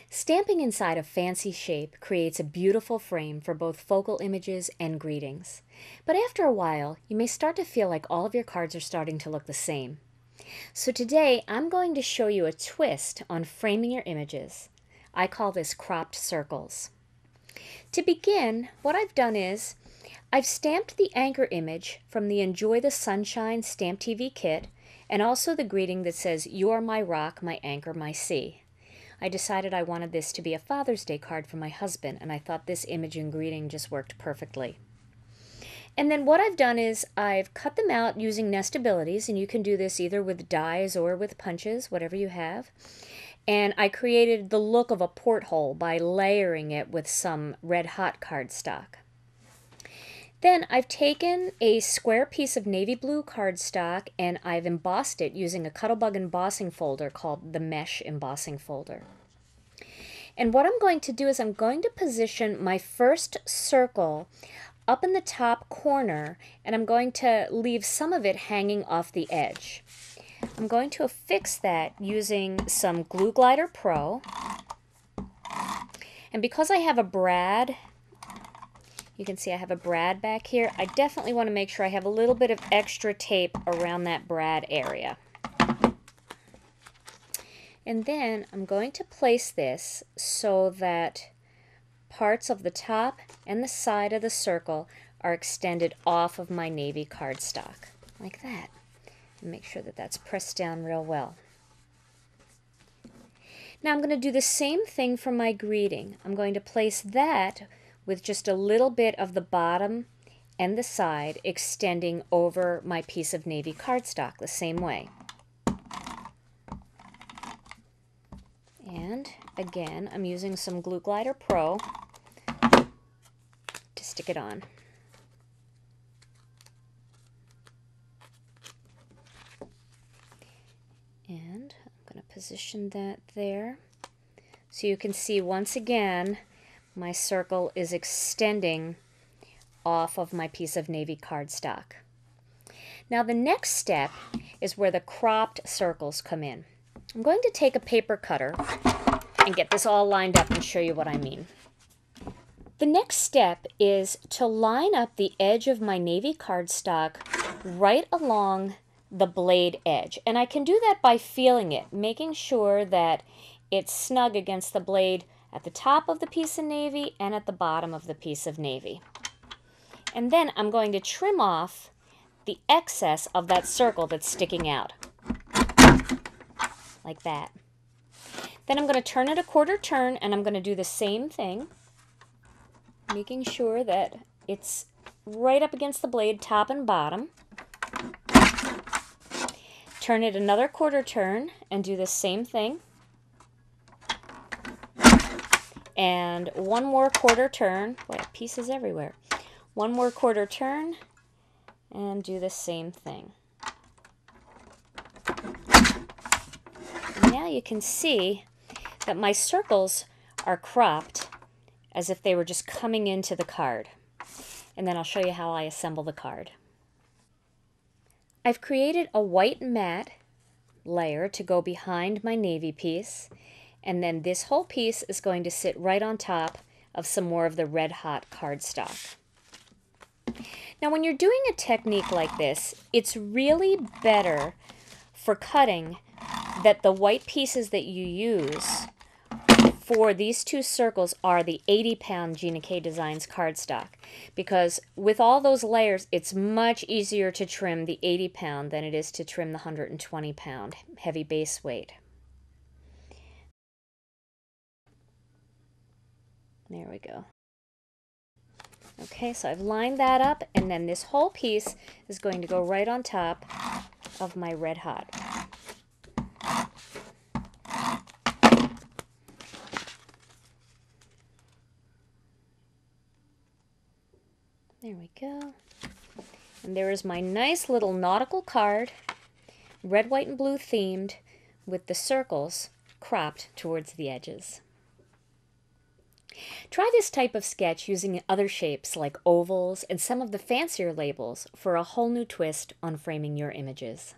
Stamping inside a fancy shape creates a beautiful frame for both focal images and greetings. But after a while, you may start to feel like all of your cards are starting to look the same. So today, I'm going to show you a twist on framing your images. I call this cropped circles. To begin, what I've done is, I've stamped the anchor image from the Enjoy the Sunshine Stamp TV kit, and also the greeting that says, "You are my rock, my anchor, my sea." I decided I wanted this to be a Father's Day card for my husband, and I thought this image and greeting just worked perfectly. And then what I've done is I've cut them out using nestabilities, and you can do this either with dies or with punches, whatever you have. And I created the look of a porthole by layering it with some red hot cardstock. Then I've taken a square piece of navy blue cardstock and I've embossed it using a Cuttlebug embossing folder called the Mesh Embossing Folder. And what I'm going to do is I'm going to position my first circle up in the top corner, and I'm going to leave some of it hanging off the edge. I'm going to affix that using some Glue Glider Pro. And because I have a brad, you can see I have a brad back here, I definitely want to make sure I have a little bit of extra tape around that brad area. And then I'm going to place this so that parts of the top and the side of the circle are extended off of my navy cardstock, like that. And make sure that that's pressed down real well. Now I'm going to do the same thing for my greeting. I'm going to place that with just a little bit of the bottom and the side extending over my piece of navy cardstock the same way. And again, I'm using some Glue Glider Pro to stick it on. And I'm going to position that there. So you can see once again, my circle is extending off of my piece of navy cardstock. Now the next step is where the cropped circles come in. I'm going to take a paper cutter and get this all lined up and show you what I mean. The next step is to line up the edge of my navy cardstock right along the blade edge. And I can do that by feeling it, making sure that it's snug against the blade at the top of the piece of navy and at the bottom of the piece of navy. And then I'm going to trim off the excess of that circle that's sticking out, like that. Then I'm going to turn it a quarter turn and I'm going to do the same thing, making sure that it's right up against the blade, top and bottom. Turn it another quarter turn and do the same thing. And one more quarter turn. Boy, pieces everywhere. One more quarter turn and do the same thing. And now you can see that my circles are cropped as if they were just coming into the card. And then I'll show you how I assemble the card. I've created a white matte layer to go behind my navy piece, and then this whole piece is going to sit right on top of some more of the red hot cardstock. Now when you're doing a technique like this, it's really better for cutting that the white pieces that you use for these two circles are the 80-pound Gina K Designs cardstock, because with all those layers, it's much easier to trim the 80-pound than it is to trim the 120-pound heavy base weight. There we go. Okay, so I've lined that up, and then this whole piece is going to go right on top of my red hot. There we go. And there is my nice little nautical card, red, white, and blue themed, with the circles cropped towards the edges. Try this type of sketch using other shapes like ovals and some of the fancier labels for a whole new twist on framing your images.